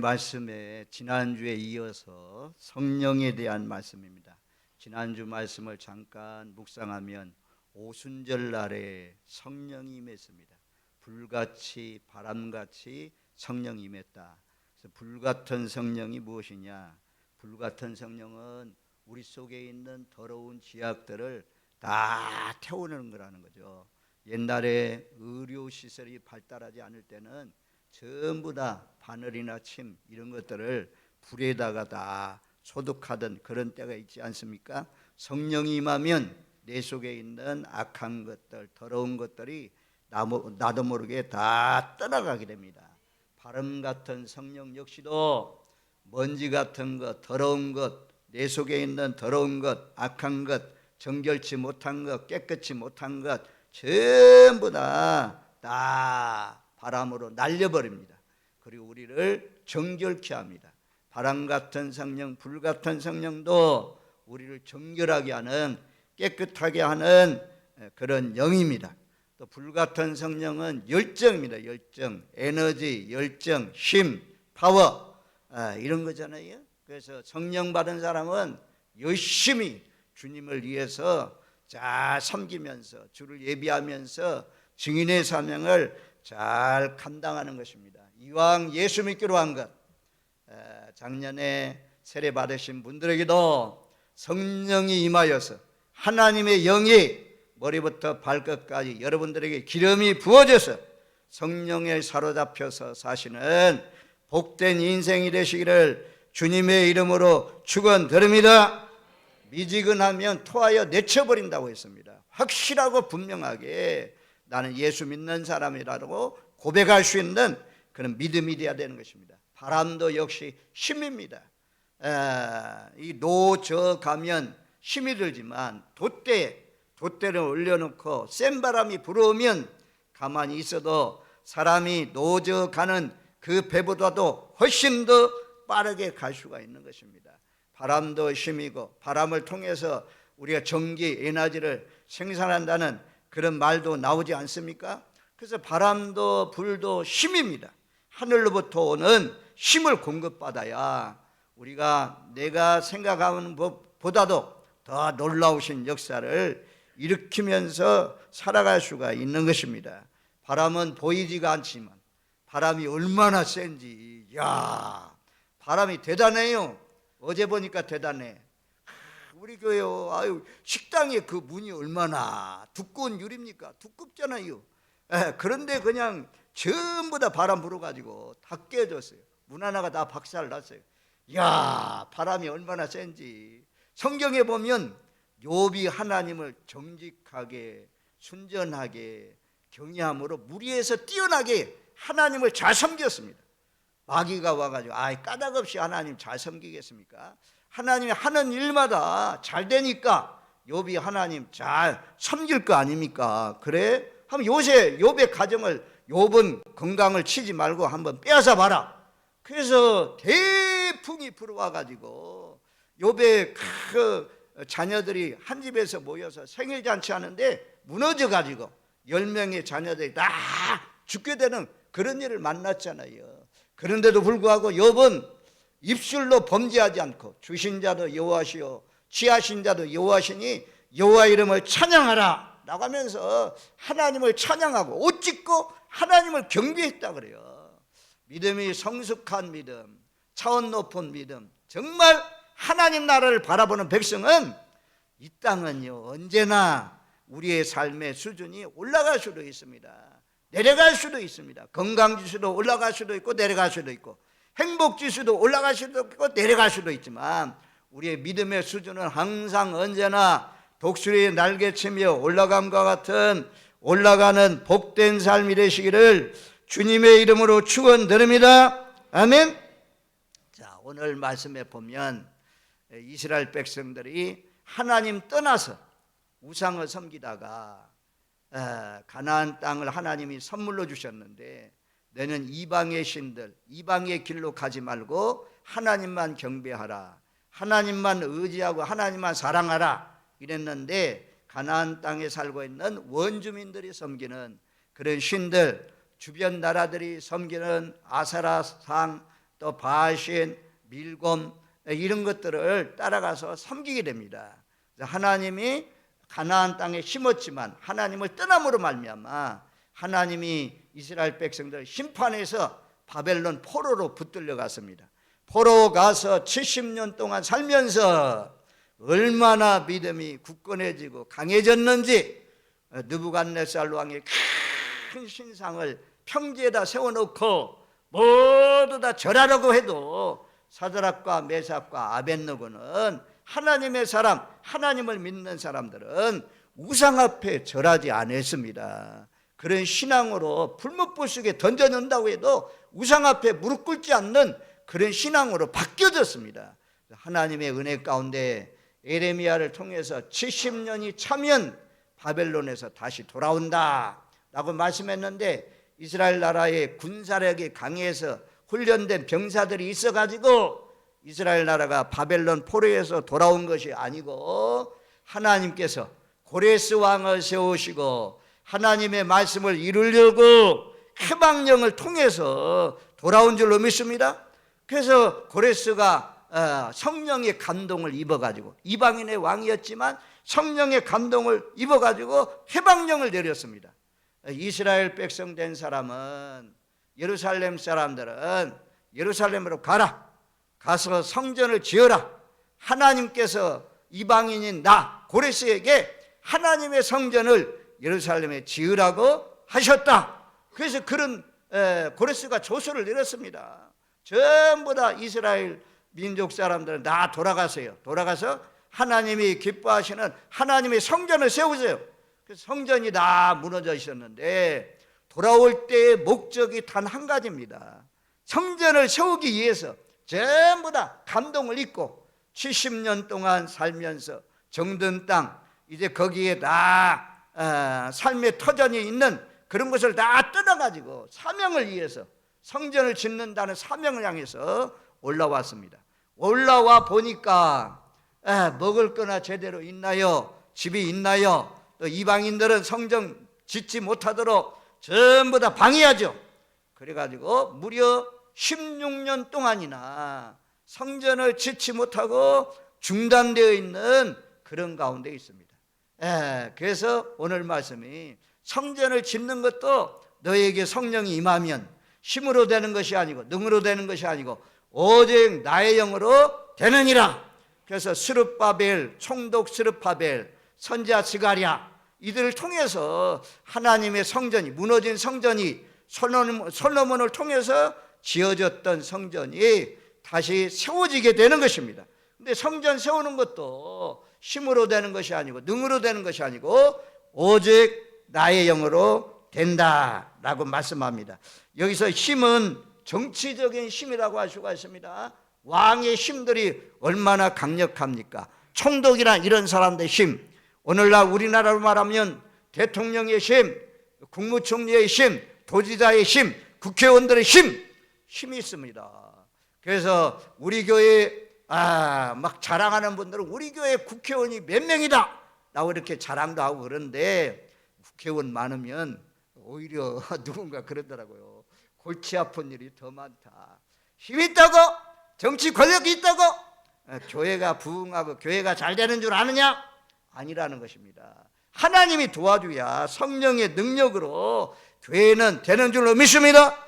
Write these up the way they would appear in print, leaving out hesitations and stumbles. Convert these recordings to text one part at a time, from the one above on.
말씀에 지난주에 이어서 성령에 대한 말씀입니다. 지난주 말씀을 잠깐 묵상하면 오순절 날에 성령이 임했습니다. 불같이 바람같이 성령이 임했다. 그래서 불같은 성령이 무엇이냐? 불같은 성령은 우리 속에 있는 더러운 죄악들을 다 태우는 거라는 거죠. 옛날에 의료시설이 발달하지 않을 때는 전부 다 바늘이나 침 이런 것들을 불에다가 다 소독하던 그런 때가 있지 않습니까? 성령이 임하면 내 속에 있는 악한 것들, 더러운 것들이 나도 모르게 다 떠나가게 됩니다. 바람 같은 성령 역시도 먼지 같은 것, 더러운 것, 내 속에 있는 더러운 것, 악한 것, 정결치 못한 것, 깨끗이 못한 것 전부 다 바람으로 날려버립니다. 그리고 우리를 정결케 합니다. 바람 같은 성령, 불 같은 성령도 우리를 정결하게 하는, 깨끗하게 하는 그런 영입니다. 또 불 같은 성령은 열정입니다. 열정, 에너지, 열정, 힘, 파워 이런 거잖아요. 그래서 성령 받은 사람은 열심히 주님을 위해서 잘 섬기면서 주를 예비하면서 증인의 사명을 잘 감당하는 것입니다. 이왕 예수 믿기로 한 것, 작년에 세례 받으신 분들에게도 성령이 임하여서 하나님의 영이 머리부터 발끝까지 여러분들에게 기름이 부어져서 성령에 사로잡혀서 사시는 복된 인생이 되시기를 주님의 이름으로 축원드립니다. 미지근하면 토하여 내쳐버린다고 했습니다. 확실하고 분명하게 나는 예수 믿는 사람이라고 고백할 수 있는 그런 믿음이 되어야 되는 것입니다. 바람도 역시 힘입니다. 이 노저 가면 힘이 들지만 돛대를 올려놓고 센 바람이 불어오면 가만히 있어도 사람이 노저 가는 그 배보다도 훨씬 더 빠르게 갈 수가 있는 것입니다. 바람도 힘이고 바람을 통해서 우리가 전기, 에너지를 생산한다는 그런 말도 나오지 않습니까? 그래서 바람도 불도 힘입니다. 하늘로부터 오는 힘을 공급받아야 우리가 내가 생각하는 것보다도 더 놀라우신 역사를 일으키면서 살아갈 수가 있는 것입니다. 바람은 보이지가 않지만 바람이 얼마나 센지, 바람이 대단해요. 어제 보니까 대단해. 우리 교회 식당에 그 문이 얼마나 두꺼운 유리입니까? 두껍잖아요. 그런데 그냥 전부 다 바람 불어가지고 다 깨졌어요. 문 하나가 다 박살났어요. 바람이 얼마나 센지. 성경에 보면 욥이 하나님을 정직하게 순전하게 경외함으로 무리에서 뛰어나게 하나님을 잘 섬겼습니다. 마귀가 와가지고 까닭 없이 하나님 잘 섬기겠습니까? 하나님이 하는 일마다 잘 되니까 욥이 하나님 잘 섬길 거 아닙니까? 그래? 한번 욥의 가정을, 욥은 건강을 치지 말고 한번 빼앗아 봐라. 그래서 대풍이 불어와가지고 욥의 그 자녀들이 한 집에서 모여서 생일잔치 하는데 무너져가지고 10명의 자녀들이 다 죽게 되는 그런 일을 만났잖아요. 그런데도 불구하고 욥은 입술로 범죄하지 않고 주신 자도 여호와시오 취하신 자도 여호와시니 여호와 이름을 찬양하라 라고 하면서 하나님을 찬양하고 옷 찢고 하나님을 경배했다 그래요. 믿음이 성숙한 믿음, 차원 높은 믿음, 정말 하나님 나라를 바라보는 백성은 이 땅은요 언제나 우리의 삶의 수준이 올라갈 수도 있습니다. 내려갈 수도 있습니다. 건강지수도 올라갈 수도 있고 내려갈 수도 있고 행복지수도 올라갈 수도 있고 내려갈 수도 있지만 우리의 믿음의 수준은 항상 언제나 독수리의 날개치며 올라감과 같은 올라가는 복된 삶이 되시기를 주님의 이름으로 축원드립니다. 아멘. 자, 오늘 말씀에 보면 이스라엘 백성들이 하나님 떠나서 우상을 섬기다가 가나안 땅을 하나님이 선물로 주셨는데 너는 이방의 신들, 이방의 길로 가지 말고 하나님만 경배하라, 하나님만 의지하고 하나님만 사랑하라 이랬는데 가나안 땅에 살고 있는 원주민들이 섬기는 그런 신들, 주변 나라들이 섬기는 아세라상, 또 바신, 밀곰 이런 것들을 따라가서 섬기게 됩니다. 하나님이 가나안 땅에 심었지만 하나님을 떠남으로 말미암아 하나님이 이스라엘 백성들을 심판해서 바벨론 포로로 붙들려 갔습니다. 포로 가서 70년 동안 살면서 얼마나 믿음이 굳건해지고 강해졌는지 느부갓네살 왕의 큰 신상을 평지에다 세워놓고 모두 다 절하라고 해도 사드락과 메삭과 아벳느고는 하나님의 사람, 하나님을 믿는 사람들은 우상 앞에 절하지 않았습니다. 그런 신앙으로 불못불 속에 던져놓는다고 해도 우상 앞에 무릎 꿇지 않는 그런 신앙으로 바뀌어졌습니다. 하나님의 은혜 가운데 에레미야를 통해서 70년이 차면 바벨론에서 다시 돌아온다 라고 말씀했는데, 이스라엘 나라의 군사력이 강해서 훈련된 병사들이 있어가지고 이스라엘 나라가 바벨론 포로에서 돌아온 것이 아니고 하나님께서 고레스 왕을 세우시고 하나님의 말씀을 이루려고 해방령을 통해서 돌아온 줄로 믿습니다. 그래서 고레스가 성령의 감동을 입어가지고, 이방인의 왕이었지만 성령의 감동을 입어가지고 해방령을 내렸습니다. 이스라엘 백성 된 사람은, 예루살렘 사람들은 예루살렘으로 가서 성전을 지어라. 하나님께서 이방인인 나 고레스에게 하나님의 성전을 예루살렘에 지으라고 하셨다. 그래서 그런 고레스가 조서를 내렸습니다. 전부 다 이스라엘 민족 사람들은 다 돌아가세요. 돌아가서 하나님이 기뻐하시는 하나님의 성전을 세우세요. 그래서 성전이 다 무너져 있었는데 돌아올 때의 목적이 단 한 가지입니다. 성전을 세우기 위해서 전부 다 감동을 입고 70년 동안 살면서 정든 땅, 이제 거기에 다 삶의 터전이 있는 그런 것을 다 떠나가지고 사명을 위해서 성전을 짓는다는 사명을 향해서 올라왔습니다. 올라와 보니까 먹을 거나 제대로 있나요? 집이 있나요? 또 이방인들은 성전 짓지 못하도록 전부 다 방해하죠. 그래가지고 무려 16년 동안이나 성전을 짓지 못하고 중단되어 있는 그런 가운데 있습니다. 그래서 오늘 말씀이 성전을 짓는 것도 너에게 성령이 임하면 힘으로 되는 것이 아니고 능으로 되는 것이 아니고 오직 나의 영으로 되느니라. 그래서 스룹바벨, 총독 스룹바벨, 선지자 스가랴 이들을 통해서 하나님의 성전이, 무너진 성전이 솔로몬을 통해서 지어졌던 성전이 다시 세워지게 되는 것입니다. 근데 성전 세우는 것도 힘으로 되는 것이 아니고 능으로 되는 것이 아니고 오직 나의 영으로 된다라고 말씀합니다. 여기서 힘은 정치적인 힘이라고 할 수가 있습니다. 왕의 힘들이 얼마나 강력합니까? 총독이나 이런 사람들의 힘, 오늘날 우리나라로 말하면 대통령의 힘, 국무총리의 힘, 도지사의 힘, 국회의원들의 힘이 있습니다. 그래서 우리 교회 막 자랑하는 분들은 우리 교회 국회의원이 몇 명이다 라고 이렇게 자랑도 하고 그런데, 국회의원 많으면 오히려 누군가 그러더라고요. 골치 아픈 일이 더 많다. 힘 있다고, 정치 권력이 있다고 교회가 부흥하고 교회가 잘 되는 줄 아느냐? 아니라는 것입니다. 하나님이 도와줘야 성령의 능력으로 교회는 되는 줄로 믿습니다.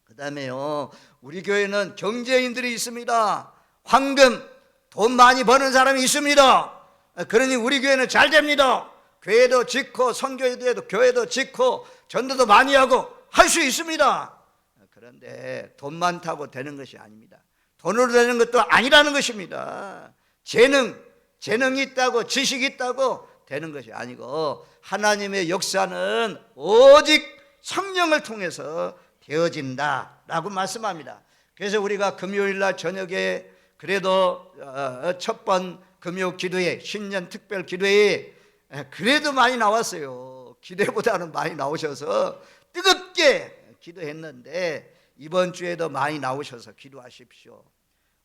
그 다음에요, 우리 교회는 경제인들이 있습니다. 황금, 돈 많이 버는 사람이 있습니다. 그러니 우리 교회는 잘 됩니다. 교회도 짓고 선교회도 교회도 짓고 전도도 많이 하고 할 수 있습니다. 그런데 돈 많다고 되는 것이 아닙니다. 돈으로 되는 것도 아니라는 것입니다. 재능이 있다고 지식이 있다고 되는 것이 아니고 하나님의 역사는 오직 성령을 통해서 되어진다라고 말씀합니다. 그래서 우리가 금요일날 저녁에 그래도 첫 번 금요 기도회, 신년 특별 기도회에 그래도 많이 나왔어요. 기대보다는 많이 나오셔서 뜨겁게 기도했는데 이번 주에도 많이 나오셔서 기도하십시오.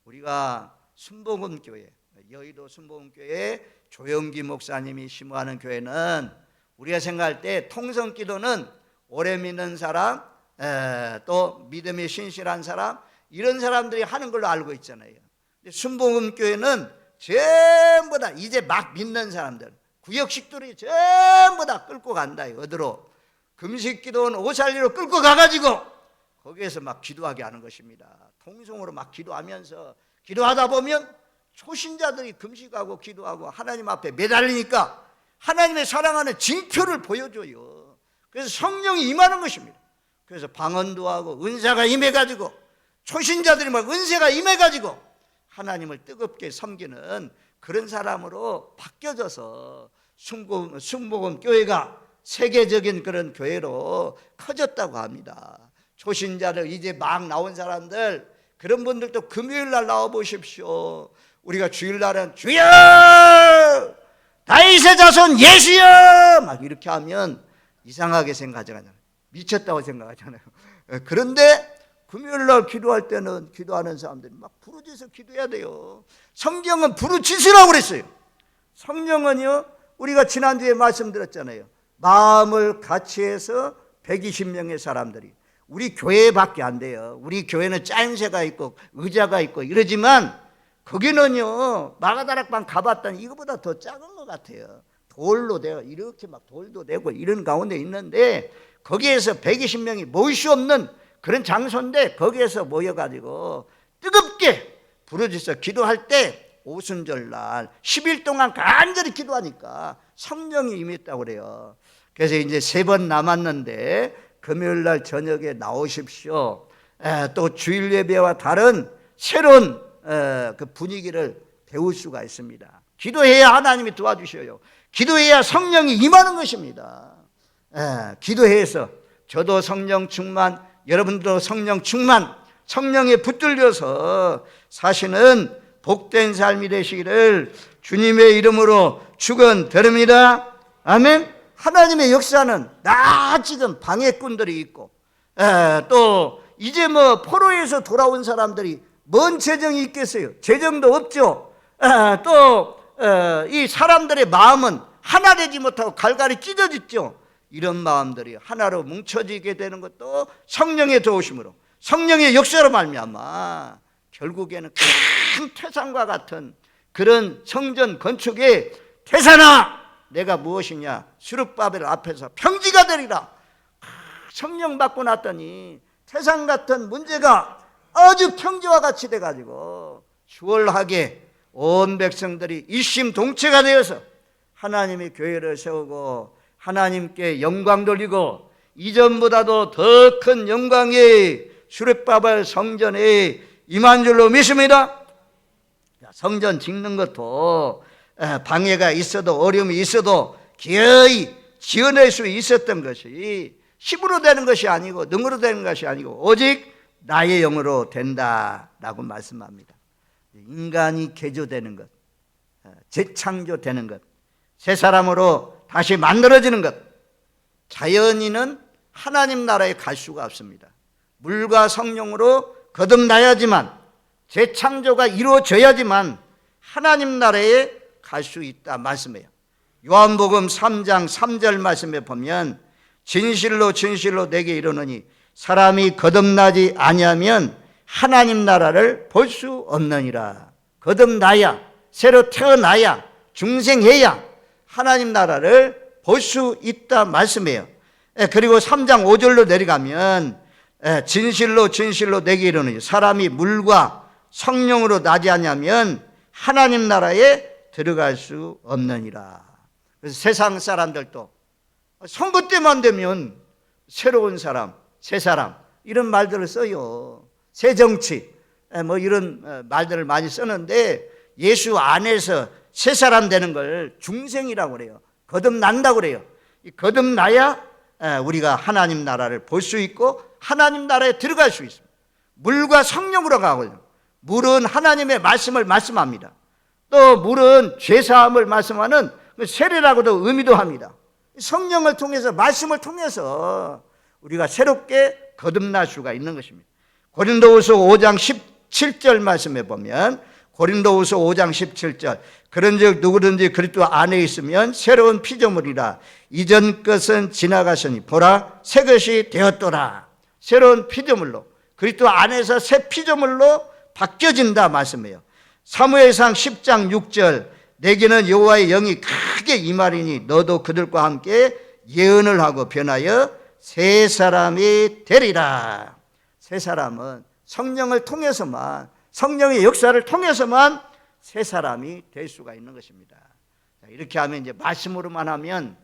우리가 순복음교회, 여의도 순복음교회 조영기 목사님이 심호하는 교회는 우리가 생각할 때 통성기도는 오래 믿는 사람, 또 믿음이 신실한 사람, 이런 사람들이 하는 걸로 알고 있잖아요. 순복음교회는 전부 다 이제 막 믿는 사람들, 구역식들이 전부 다 끌고 간다. 어디로? 금식기도원 오살리로 끌고 가가지고 거기에서 막 기도하게 하는 것입니다. 통성으로 막 기도하면서 기도하다 보면 초신자들이 금식하고 기도하고 하나님 앞에 매달리니까 하나님의 사랑하는 징표를 보여줘요. 그래서 성령이 임하는 것입니다. 그래서 방언도 하고 은사가 임해가지고 초신자들이 막 은사가 임해가지고 하나님을 뜨겁게 섬기는 그런 사람으로 바뀌어져서 순복음 교회가 세계적인 그런 교회로 커졌다고 합니다. 초신자들 이제 막 나온 사람들, 그런 분들도 금요일 날 나와 보십시오. 우리가 주일날은 주여 다윗의 자손 예수여 막 이렇게 하면 이상하게 생각하잖아요. 미쳤다고 생각하잖아요. 그런데 금요일날 기도할 때는 기도하는 사람들이 막 부르짖어서 기도해야 돼요. 성경은 부르짖으라고 그랬어요. 성령은요, 우리가 지난주에 말씀드렸잖아요. 마음을 같이 해서 120명의 사람들이, 우리 교회밖에 안 돼요. 우리 교회는 짜임새가 있고 의자가 있고 이러지만 거기는요, 마가다락방 가봤더니 이거보다 더 작은 것 같아요. 돌로 되어 이렇게 막 돌도 되고 이런 가운데 있는데 거기에서 120명이 모일 수 없는 그런 장소인데 거기에서 모여가지고 뜨겁게 부르짖어 기도할 때 오순절날 10일 동안 간절히 기도하니까 성령이 임했다고 그래요. 그래서 이제 3번 남았는데 금요일날 저녁에 나오십시오. 또 주일 예배와 다른 새로운 그 분위기를 배울 수가 있습니다. 기도해야 하나님이 도와주셔요. 기도해야 성령이 임하는 것입니다. 기도해서 저도 성령 충만, 여러분들도 성령 충만, 성령에 붙들려서 사시는 복된 삶이 되시기를 주님의 이름으로 축원드립니다. 아멘. 하나님의 역사는 나 지금 방해꾼들이 있고 또 이제 뭐 포로에서 돌아온 사람들이 뭔 재정이 있겠어요? 재정도 없죠. 또 이 사람들의 마음은 하나 되지 못하고 갈갈이 찢어졌죠. 이런 마음들이 하나로 뭉쳐지게 되는 것도 성령의 도우심으로, 성령의 역사로 말미암아 결국에는 큰 태산과 같은 그런 성전 건축의 태산아 내가 무엇이냐, 수룹바벨 앞에서 평지가 되리라. 성령 받고 났더니 태산 같은 문제가 아주 평지와 같이 돼가지고 수월하게 온 백성들이 일심동체가 되어서 하나님의 교회를 세우고 하나님께 영광 돌리고 이전보다도 더 큰 영광의 수렙바벨 성전에 임한 줄로 믿습니다. 성전 짓는 것도 방해가 있어도 어려움이 있어도 기어이 지어낼 수 있었던 것이 힘으로 되는 것이 아니고 능으로 되는 것이 아니고 오직 나의 영으로 된다라고 말씀합니다. 인간이 개조되는 것, 재창조되는 것, 새 사람으로 다시 만들어지는 것, 자연인은 하나님 나라에 갈 수가 없습니다. 물과 성령으로 거듭나야지만 재창조가 이루어져야지만 하나님 나라에 갈 수 있다 말씀해요. 요한복음 3장 3절 말씀에 보면 진실로 진실로 내게 이르노니 사람이 거듭나지 아니하면 하나님 나라를 볼 수 없느니라. 거듭나야, 새로 태어나야, 중생해야 하나님 나라를 볼 수 있다 말씀해요. 그리고 3장 5절로 내려가면 진실로 진실로 내게 이르노니 사람이 물과 성령으로 나지 아니하면 하나님 나라에 들어갈 수 없느니라. 그래서 세상 사람들도 선거 때만 되면 새로운 사람, 새 사람 이런 말들을 써요. 새 정치 뭐 이런 말들을 많이 쓰는데 예수 안에서 새 사람 되는 걸 중생이라고 그래요. 거듭난다고 그래요. 거듭나야 우리가 하나님 나라를 볼 수 있고 하나님 나라에 들어갈 수 있습니다. 물과 성령으로 가거든요. 물은 하나님의 말씀을 말씀합니다. 또 물은 죄사함을 말씀하는 세례라고도 의미도 합니다. 성령을 통해서 말씀을 통해서 우리가 새롭게 거듭날 수가 있는 것입니다. 고린도후서 5장 17절 말씀에 보면 고린도후서 5장 17절 그런즉 누구든지 그리스도 안에 있으면 새로운 피조물이라 이전 것은 지나갔으니 보라 새 것이 되었더라. 새로운 피조물로 그리스도 안에서 새 피조물로 바뀌어진다 말씀이에요. 사무엘상 10장 6절 내게는 여호와의 영이 크게 임하리니 너도 그들과 함께 예언을 하고 변하여 새 사람이 되리라. 새 사람은 성령을 통해서만, 성령의 역사를 통해서만 새 사람이 될 수가 있는 것입니다. 이렇게 하면 이제 말씀으로만 하면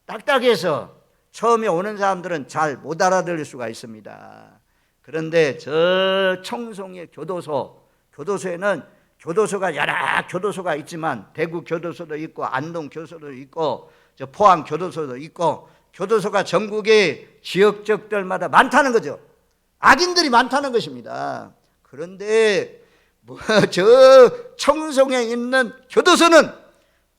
딱딱해서 처음에 오는 사람들은 잘 못 알아들을 수가 있습니다. 그런데 저 청송의 교도소에는 교도소가 여러 교도소가 있지만 대구 교도소도 있고 안동 교도소도 있고 저 포항 교도소도 있고 교도소가 전국의 지역적들마다 많다는 거죠. 악인들이 많다는 것입니다. 그런데 저 청송에 있는 교도소는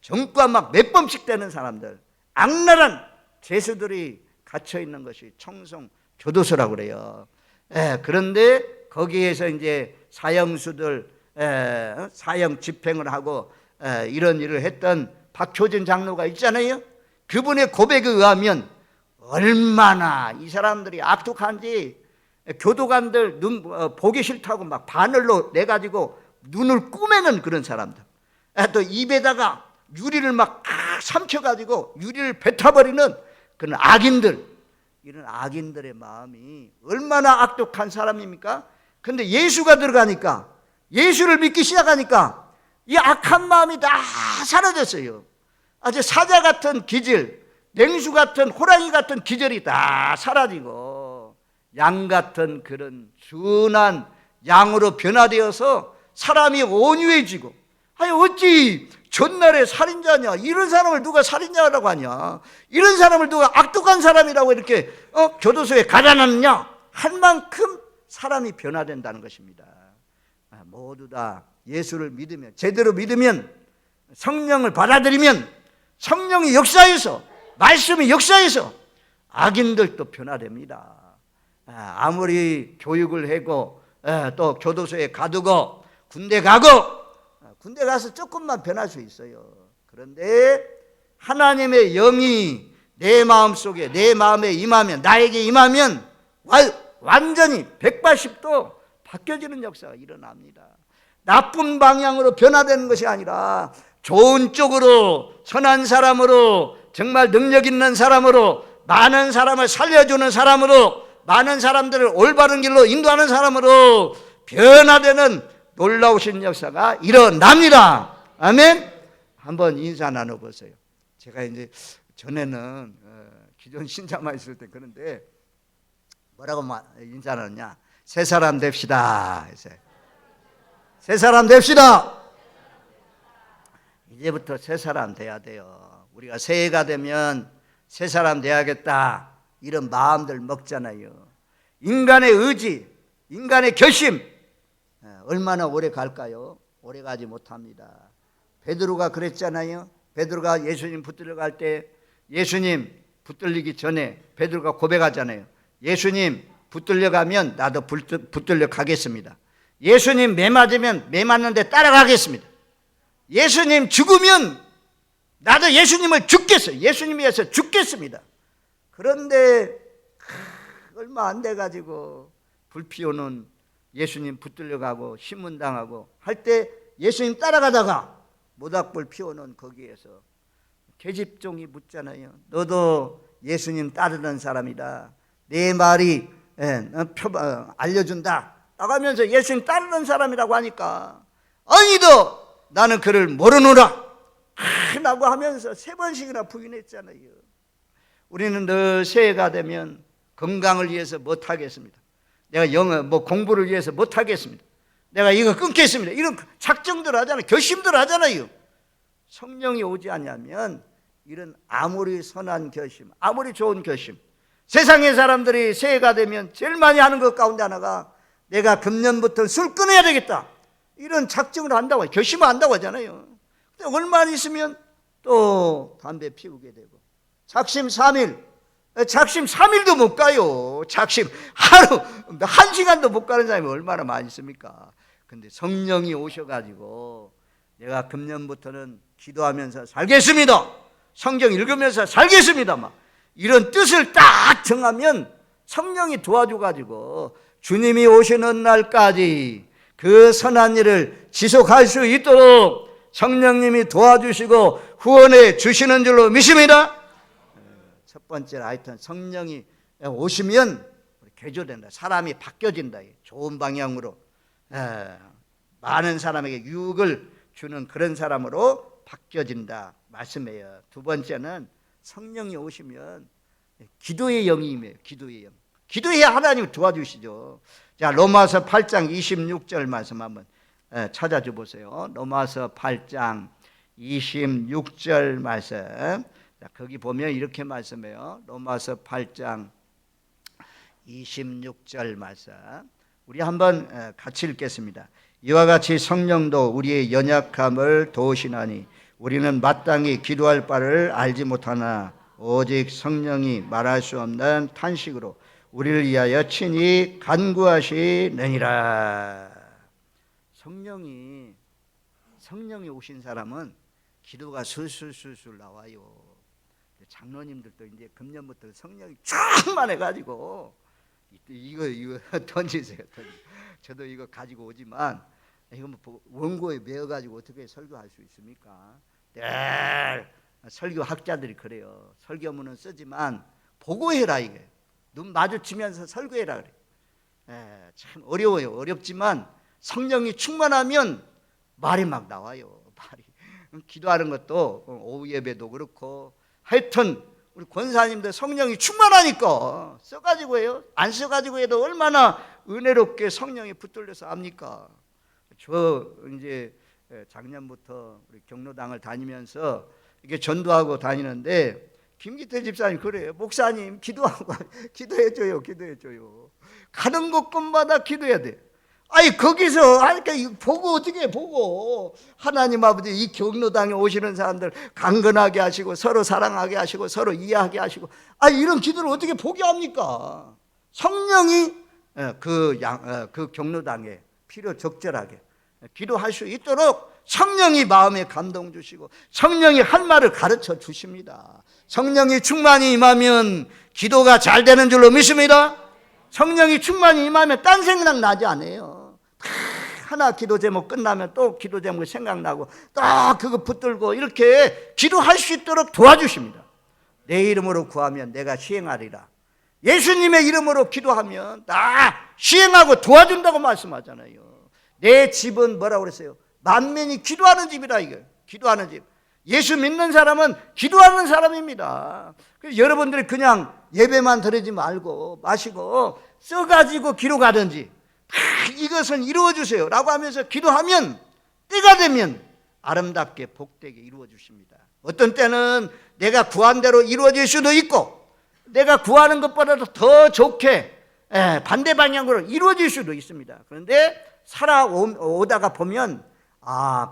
전과 막 몇 번씩 되는 사람들, 악랄한 죄수들이 갇혀 있는 것이 청송 교도소라고 그래요. 그런데 거기에서 이제 사형수들 사형 집행을 하고 이런 일을 했던 박효진 장로가 있잖아요. 그분의 고백에 의하면 얼마나 이 사람들이 악독한지 교도관들 눈 보기 싫다고 막 바늘로 내가지고 눈을 꾸매는 그런 사람들, 또 입에다가 유리를 막 삼켜가지고 유리를 뱉어버리는 그런 악인들, 이런 악인들의 마음이 얼마나 악독한 사람입니까? 근데 예수가 들어가니까, 예수를 믿기 시작하니까 이 악한 마음이 다 사라졌어요. 아주 사자 같은 기질, 냉수 같은 호랑이 같은 기질이 다 사라지고 양 같은 그런 순한 양으로 변화되어서 사람이 온유해지고, 아니 어찌 전날에 살인자냐, 이런 사람을 누가 살인자라고 하냐, 이런 사람을 누가 악독한 사람이라고 이렇게 교도소에 가둬놨느냐 할 만큼 사람이 변화된다는 것입니다. 모두 다 예수를 믿으면, 제대로 믿으면, 성령을 받아들이면 성령이 역사해서, 말씀이 역사해서 악인들도 변화됩니다. 아무리 교육을 하고 또 교도소에 가두고 군대 가고, 군대 가서 조금만 변할 수 있어요. 그런데 하나님의 영이 내 마음속에, 내 마음에 임하면, 나에게 임하면 완전히 180도 바뀌어지는 역사가 일어납니다. 나쁜 방향으로 변화되는 것이 아니라 좋은 쪽으로, 선한 사람으로, 정말 능력 있는 사람으로, 많은 사람을 살려주는 사람으로, 많은 사람들을 올바른 길로 인도하는 사람으로 변화되는 놀라우신 역사가 일어납니다. 아멘. 한번 인사 나눠보세요. 제가 이제 전에는 기존 신자만 있을 때 그런데 뭐라고 인사 나누냐, 새 사람 됩시다. 새 사람 됩시다. 이제부터 새 사람 돼야 돼요. 우리가 새해가 되면 새 사람 돼야겠다 이런 마음들 먹잖아요. 인간의 의지, 인간의 결심 얼마나 오래 갈까요? 오래 가지 못합니다. 베드로가 그랬잖아요. 베드로가 예수님 붙들려 갈 때, 예수님 붙들리기 전에 베드로가 고백하잖아요. 예수님 붙들려 가면 나도 붙들려 가겠습니다. 예수님 매 맞으면 매 맞는데 따라가겠습니다. 예수님 죽으면 나도 예수님을 죽겠어요. 예수님 위해서 죽겠습니다. 그런데 얼마 안 돼가지고 불 피우는 예수님 붙들려가고 신문당하고 할 때 예수님 따라가다가 모닥불 피우는 거기에서 계집종이 묻잖아요. 너도 예수님 따르는 사람이다. 내 말이 알려준다 나가면서 예수님 따르는 사람이라고 하니까, 아니도 나는 그를 모르노라 라고 하면서 3번씩이나 부인했잖아요. 우리는 늘 새해가 되면 건강을 위해서 못하겠습니다. 내가 영어 공부를 위해서 못하겠습니다. 내가 이거 끊겠습니다. 이런 작정들 하잖아요. 결심들 하잖아요. 성령이 오지 않냐면 이런 아무리 선한 결심, 아무리 좋은 결심, 세상의 사람들이 새해가 되면 제일 많이 하는 것 가운데 하나가 내가 금년부터 술 끊어야 되겠다 이런 작정을 한다고, 결심을 한다고 하잖아요. 근데 얼마 있으면 또 담배 피우게 되고, 작심 3일도 못 가요. 작심 하루 1시간도 못 가는 사람이 얼마나 많이 있습니까? 근데 성령이 오셔가지고 내가 금년부터는 기도하면서 살겠습니다, 성경 읽으면서 살겠습니다, 막 이런 뜻을 딱 정하면 성령이 도와줘가지고 주님이 오시는 날까지 그 선한 일을 지속할 수 있도록 성령님이 도와주시고 후원해 주시는 줄로 믿습니다. 첫 번째로 하여튼 성령이 오시면 개조된다. 사람이 바뀌어진다. 좋은 방향으로 많은 사람에게 유익을 주는 그런 사람으로 바뀌어진다 말씀이에요. 두 번째는 성령이 오시면 기도의 영이 임해요. 기도의 영. 기도해야 하나님 도와주시죠. 자, 로마서 8장 26절 말씀 한번 찾아줘 보세요. 로마서 8장 26절 말씀. 자, 거기 보면 이렇게 말씀해요. 로마서 8장 26절 말씀. 우리 한번 같이 읽겠습니다. 이와 같이 성령도 우리의 연약함을 도우시나니 우리는 마땅히 기도할 바를 알지 못하나 오직 성령이 말할 수 없는 탄식으로 우리를 위하여 친히 간구하시느니라. 성령이 오신 사람은 기도가 술술술술 나와요. 장로님들도 이제 금년부터 성령이 충만해가지고 이거 던지세요. 저도 이거 가지고 오지만 이거 뭐 원고에 메어가지고 어떻게 설교할 수 있습니까? 네, 설교학자들이 그래요. 설교문은 쓰지만 보고해라 이게. 눈 마주치면서 설교해라 그래. 참 어려워요. 어렵지만 성령이 충만하면 말이 막 나와요. 말이. 기도하는 것도 오후 예배도 그렇고 하여튼 우리 권사님들 성령이 충만하니까 써가지고 해요. 안 써가지고 해도 얼마나 은혜롭게 성령이 붙들려서 압니까? 저 이제 작년부터 우리 경로당을 다니면서 이게 전도하고 다니는데 김기태 집사님 그래요. 목사님 기도하고 기도해줘요. 가는 곳곳마다 기도해야 돼. 아니 거기서 그러니까 보고 어떻게 보고 하나님 아버지 이 경로당에 오시는 사람들 강건하게 하시고 서로 사랑하게 하시고 서로 이해하게 하시고 이런 기도를 어떻게 보게 합니까? 성령이 그 경로당에 필요 적절하게 기도할 수 있도록 성령이 마음에 감동 주시고 성령이 한 말을 가르쳐 주십니다. 성령이 충만히 임하면 기도가 잘 되는 줄로 믿습니다. 성령이 충만히 임하면 딴 생각 나지 않아요. 하나 기도 제목 끝나면 또 기도 제목이 생각나고 또 그거 붙들고 이렇게 기도할 수 있도록 도와주십니다. 내 이름으로 구하면 내가 시행하리라. 예수님의 이름으로 기도하면 다 시행하고 도와준다고 말씀하잖아요. 내 집은 뭐라고 그랬어요? 만민이 기도하는 집이라 이게. 기도하는 집. 예수 믿는 사람은 기도하는 사람입니다. 그래서 여러분들이 그냥 예배만 드리지 말고 마시고 써가지고 기록하든지 이것은 이루어주세요 라고 하면서 기도하면 때가 되면 아름답게 복되게 이루어주십니다. 어떤 때는 내가 구한 대로 이루어질 수도 있고 내가 구하는 것보다도 더 좋게 반대 방향으로 이루어질 수도 있습니다. 그런데 살아오다가 보면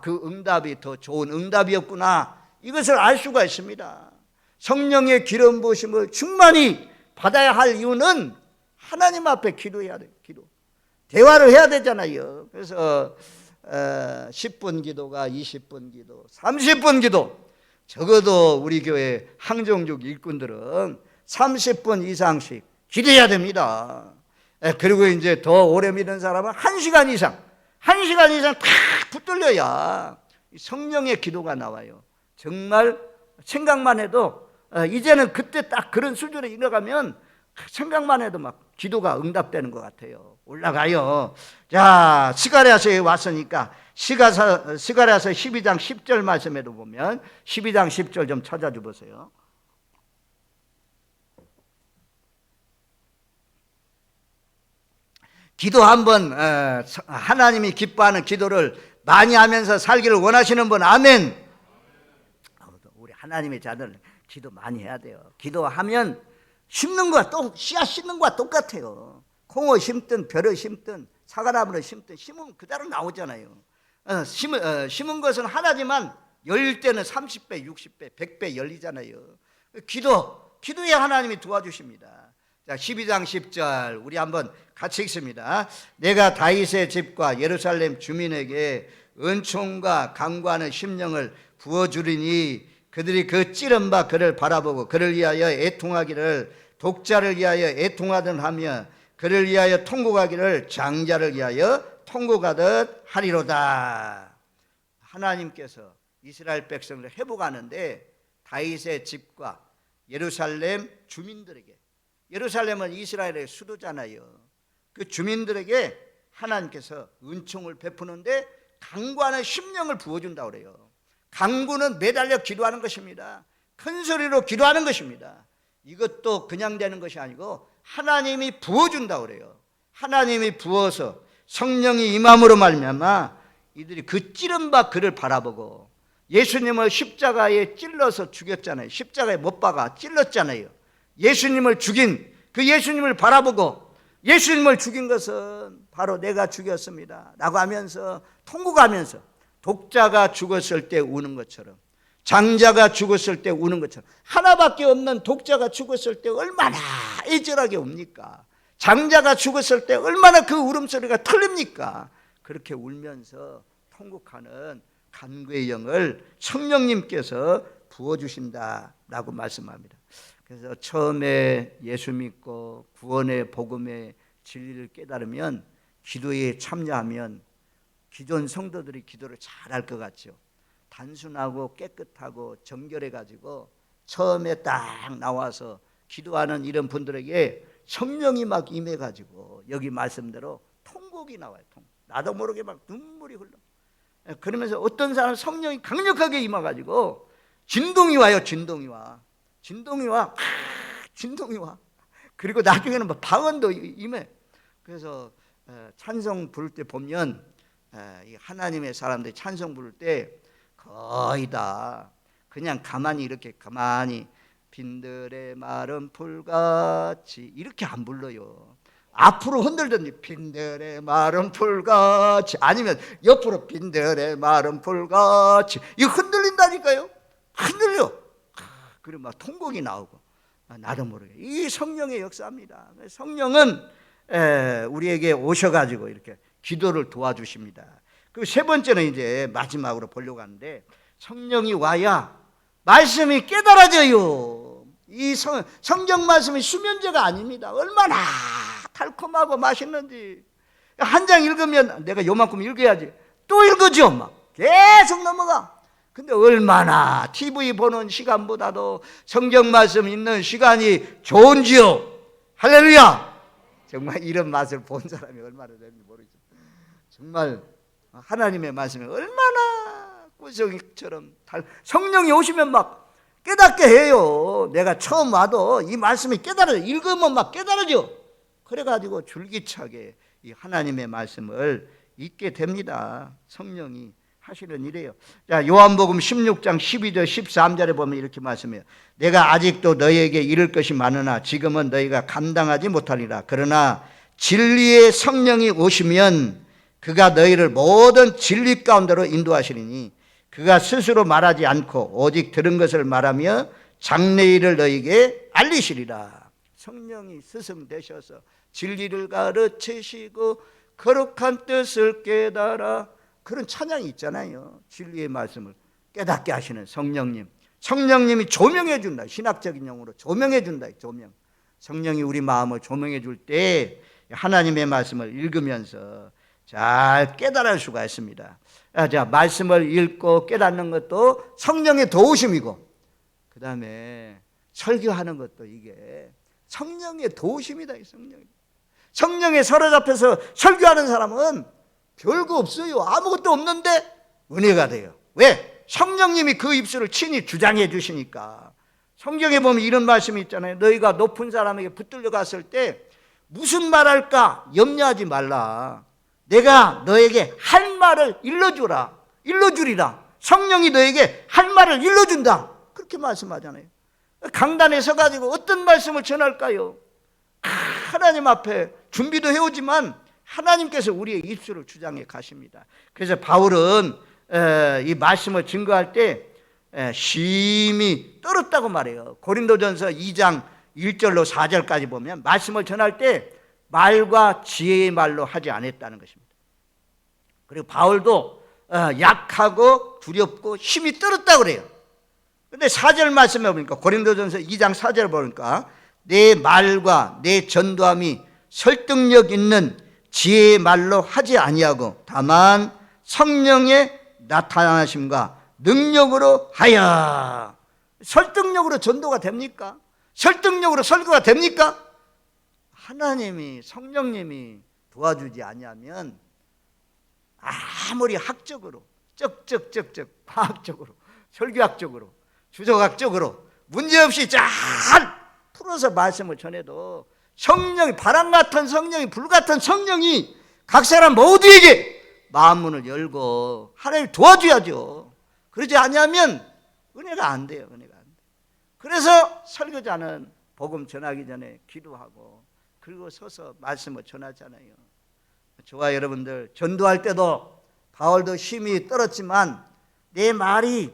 그 응답이 더 좋은 응답이었구나 이것을 알 수가 있습니다. 성령의 기름 부으심을 충만히 받아야 할 이유는 하나님 앞에 기도해야 돼요. 기도. 대화를 해야 되잖아요. 그래서 10분 기도가 20분 기도, 30분 기도. 적어도 우리 교회 항정족 일꾼들은 30분 이상씩 기도해야 됩니다. 그리고 이제 더 오래 믿는 사람은 1시간 이상 다 붙들려야 성령의 기도가 나와요. 정말 생각만 해도 이제는 그때 딱 그런 수준에 이르가면 생각만 해도 막 기도가 응답되는 것 같아요. 올라가요. 자, 스가랴서에 왔으니까 스가랴서 12장 10절 말씀에도 보면 12장 10절 좀 찾아줘 보세요. 기도 한번 하나님이 기뻐하는 기도를 많이 하면서 살기를 원하시는 분 아멘. 우리 하나님의 자들 기도 많이 해야 돼요. 기도하면 심는 거와 또 씨앗 심는 거와 똑같아요. 콩을 심든 벼를 심든 사과나무를 심든 심으면 그대로 나오잖아요. 심은 것은 하나지만 열릴 때는 30배, 60배, 100배 열리잖아요. 기도해야 하나님이 도와주십니다. 자, 12장 10절 우리 한번 같이 읽습니다. 내가 다윗의 집과 예루살렘 주민에게 은총과 강구하는 심령을 부어주리니 그들이 그 찌른 바 그를 바라보고 그를 위하여 애통하기를 독자를 위하여 애통하든 하며 그를 위하여 통곡하기를 장자를 위하여 통곡하듯 하리로다. 하나님께서 이스라엘 백성을 회복하는데 다윗의 집과 예루살렘 주민들에게, 예루살렘은 이스라엘의 수도잖아요. 그 주민들에게 하나님께서 은총을 베푸는데 강구하는 심령을 부어준다고 그래요. 강구는 매달려 기도하는 것입니다. 큰 소리로 기도하는 것입니다. 이것도 그냥 되는 것이 아니고 하나님이 부어준다고 그래요. 하나님이 부어서 성령이 임함으로 말미암아 이들이 그 찌른 바 그를 바라보고, 예수님을 십자가에 찔러서 죽였잖아요. 십자가에 못 박아 찔렀잖아요. 예수님을 죽인 그 예수님을 바라보고, 예수님을 죽인 것은 바로 내가 죽였습니다 라고 하면서 통곡하면서, 독자가 죽었을 때 우는 것처럼, 장자가 죽었을 때 우는 것처럼, 하나밖에 없는 독자가 죽었을 때 얼마나 애절하게 웁니까? 장자가 죽었을 때 얼마나 그 울음소리가 틀립니까? 그렇게 울면서 통곡하는 간구의 영을 성령님께서 부어주신다라고 말씀합니다. 그래서 처음에 예수 믿고 구원의 복음의 진리를 깨달으면, 기도에 참여하면 기존 성도들이 기도를 잘할 것 같죠. 단순하고 깨끗하고 정결해가지고 처음에 딱 나와서 기도하는 이런 분들에게 성령이 막 임해가지고 여기 말씀대로 통곡이 나와요. 나도 모르게 막 눈물이 흘러. 그러면서 어떤 사람은 성령이 강력하게 임해가지고 진동이 와요. 진동이 와. 그리고 나중에는 막 방언도 임해. 그래서 찬송 부를 때 보면 하나님의 사람들이 찬송 부를 때 거의 다 그냥 가만히 이렇게 가만히 빈들의 마른 풀같이 이렇게 안 불러요. 앞으로 흔들든지 빈들의 마른 풀같이, 아니면 옆으로 빈들의 마른 풀같이, 이거 흔들린다니까요. 흔들려. 그리고 막 통곡이 나오고, 나도 모르게 이 성령의 역사입니다. 성령은 우리에게 오셔가지고 이렇게 기도를 도와주십니다. 그 세 번째는 이제 마지막으로 보려고 하는데, 성령이 와야 말씀이 깨달아져요. 이 성경 말씀이 수면제가 아닙니다. 얼마나 달콤하고 맛있는지. 한 장 읽으면 내가 요만큼 읽어야지, 또 읽어줘. 막 계속 넘어가. 근데 얼마나 TV 보는 시간보다도 성경 말씀 읽는 시간이 좋은지요. 할렐루야. 정말 이런 맛을 본 사람이 얼마나 되는지 모르죠. 정말 하나님의 말씀이 얼마나 구성처럼 성령이 오시면 막 깨닫게 해요. 내가 처음 와도 이 말씀이 깨달아져. 읽으면 막 깨달아져. 그래가지고 줄기차게 이 하나님의 말씀을 읽게 됩니다. 성령이 하시는 일이에요. 자, 요한복음 16장 12절 13절에 보면 이렇게 말씀해요. 내가 아직도 너희에게 이를 것이 많으나 지금은 너희가 감당하지 못하리라. 그러나 진리의 성령이 오시면 그가 너희를 모든 진리 가운데로 인도하시리니 그가 스스로 말하지 않고 오직 들은 것을 말하며 장래일을 너희에게 알리시리라. 성령이 스승되셔서 진리를 가르치시고 거룩한 뜻을 깨달아, 그런 찬양이 있잖아요. 진리의 말씀을 깨닫게 하시는 성령님. 성령님이 조명해 준다. 신학적인 용어로 조명해 준다. 조명. 성령이 우리 마음을 조명해 줄 때 하나님의 말씀을 읽으면서 잘 깨달을 수가 있습니다. 자, 말씀을 읽고 깨닫는 것도 성령의 도우심이고, 그 다음에 설교하는 것도 이게 성령의 도우심이다. 성령에 사로잡혀서 설교하는 사람은 별거 없어요. 아무것도 없는데 은혜가 돼요. 왜? 성령님이 그 입술을 친히 주장해 주시니까. 성경에 보면 이런 말씀이 있잖아요. 너희가 높은 사람에게 붙들려 갔을 때 무슨 말할까 염려하지 말라. 내가 너에게 할 말을 일러주리라. 성령이 너에게 할 말을 일러준다. 그렇게 말씀하잖아요. 강단에 서가지고 어떤 말씀을 전할까요? 하나님 앞에 준비도 해오지만 하나님께서 우리의 입술을 주장해 가십니다. 그래서 바울은 이 말씀을 증거할 때 심히 떨었다고 말해요. 고린도전서 2장 1절로 4절까지 보면 말씀을 전할 때 말과 지혜의 말로 하지 않았다는 것입니다. 그리고 바울도 약하고 두렵고 힘이 떨었다고 그래요. 근데 4절 말씀해 보니까, 고린도전서 2장 4절 보니까 내 말과 내 전도함이 설득력 있는 지혜의 말로 하지 아니하고 다만 성령의 나타나심과 능력으로 하여. 설득력으로 전도가 됩니까? 설득력으로 설교가 됩니까? 하나님이 성령님이 도와주지 아니하면 아무리 학적으로 쩍쩍쩍쩍 과학적으로 설교학적으로 주석학적으로 문제없이 잘 풀어서 말씀을 전해도 성령이, 바람 같은 성령이, 불 같은 성령이 각 사람 모두에게 마음문을 열고 하나님 도와줘야죠. 그러지 않으면 은혜가 안 돼요. 은혜가 안 돼요. 그래서 설교자는 복음 전하기 전에 기도하고 그리고 서서 말씀을 전하잖아요. 저와 여러분들 전도할 때도 바울도 힘이 떨었지만 내 말이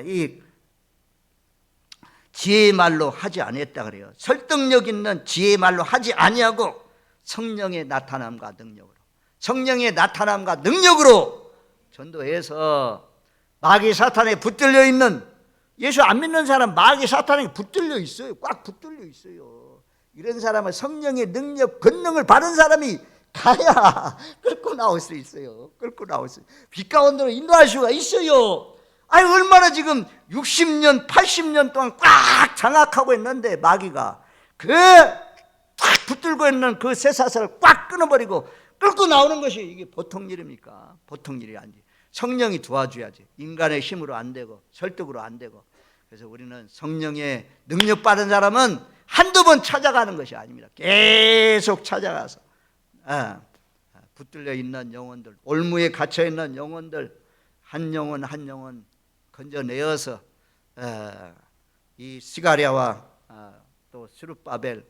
이 지혜의 말로 하지 아니했다 그래요. 설득력 있는 지혜의 말로 하지 아니하고 성령의 나타남과 능력으로, 성령의 나타남과 능력으로 전도해서 마귀 사탄에 붙들려 있는, 예수 안 믿는 사람 마귀 사탄에 붙들려 있어요. 꽉 붙들려 있어요. 이런 사람은 성령의 능력, 권능을 받은 사람이 가야 끌고 나올 수 있어요. 끌고 나올 수 있어요. 빛 가운데로 인도할 수가 있어요. 아니 얼마나 지금 60년 80년 동안 꽉 장악하고 있는데 마귀가 딱 붙들고 있는 그 쇠사슬을 꽉 끊어버리고 끌고 나오는 것이 이게 보통 일입니까? 보통 일이 아니지. 성령이 도와줘야지. 인간의 힘으로 안 되고 설득으로 안 되고. 그래서 우리는 성령의 능력 받은 사람은 한두 번 찾아가는 것이 아닙니다. 계속 찾아가서 붙들려 있는 영혼들, 올무에 갇혀 있는 영혼들 한 영혼 한 영혼 건져내어서 이 스가랴와 또 스룹바벨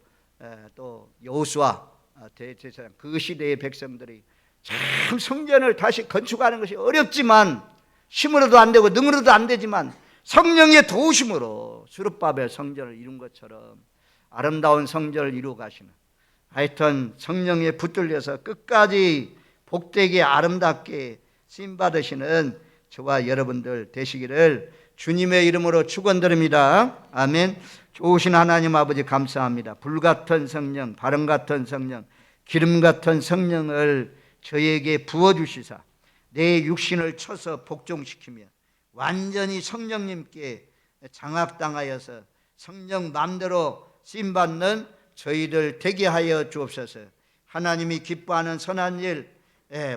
또 여호수아 대제사장 그 시대의 백성들이 참 성전을 다시 건축하는 것이 어렵지만 힘으로도 안 되고 능으로도 안 되지만 성령의 도우심으로 스룹바벨 성전을 이룬 것처럼 아름다운 성전을 이루어 가시는, 하여튼 성령에 붙들려서 끝까지 복되게 아름답게 쓰임 받으시는 저와 여러분들 되시기를 주님의 이름으로 축원드립니다. 아멘. 좋으신 하나님 아버지 감사합니다. 불같은 성령, 바람 같은 성령, 기름 같은 성령을 저에게 부어주시사 내 육신을 쳐서 복종시키며 완전히 성령님께 장악당하여서 성령 마음대로 쓰임받는 저희들 되게 하여 주옵소서. 하나님이 기뻐하는 선한 일,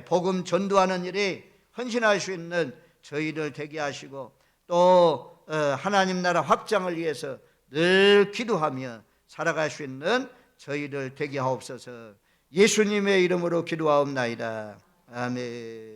복음 전도하는 일에 헌신할 수 있는 저희들 되게 하시고 또 하나님 나라 확장을 위해서 늘 기도하며 살아갈 수 있는 저희들 되게 하옵소서. 예수님의 이름으로 기도하옵나이다. 아멘.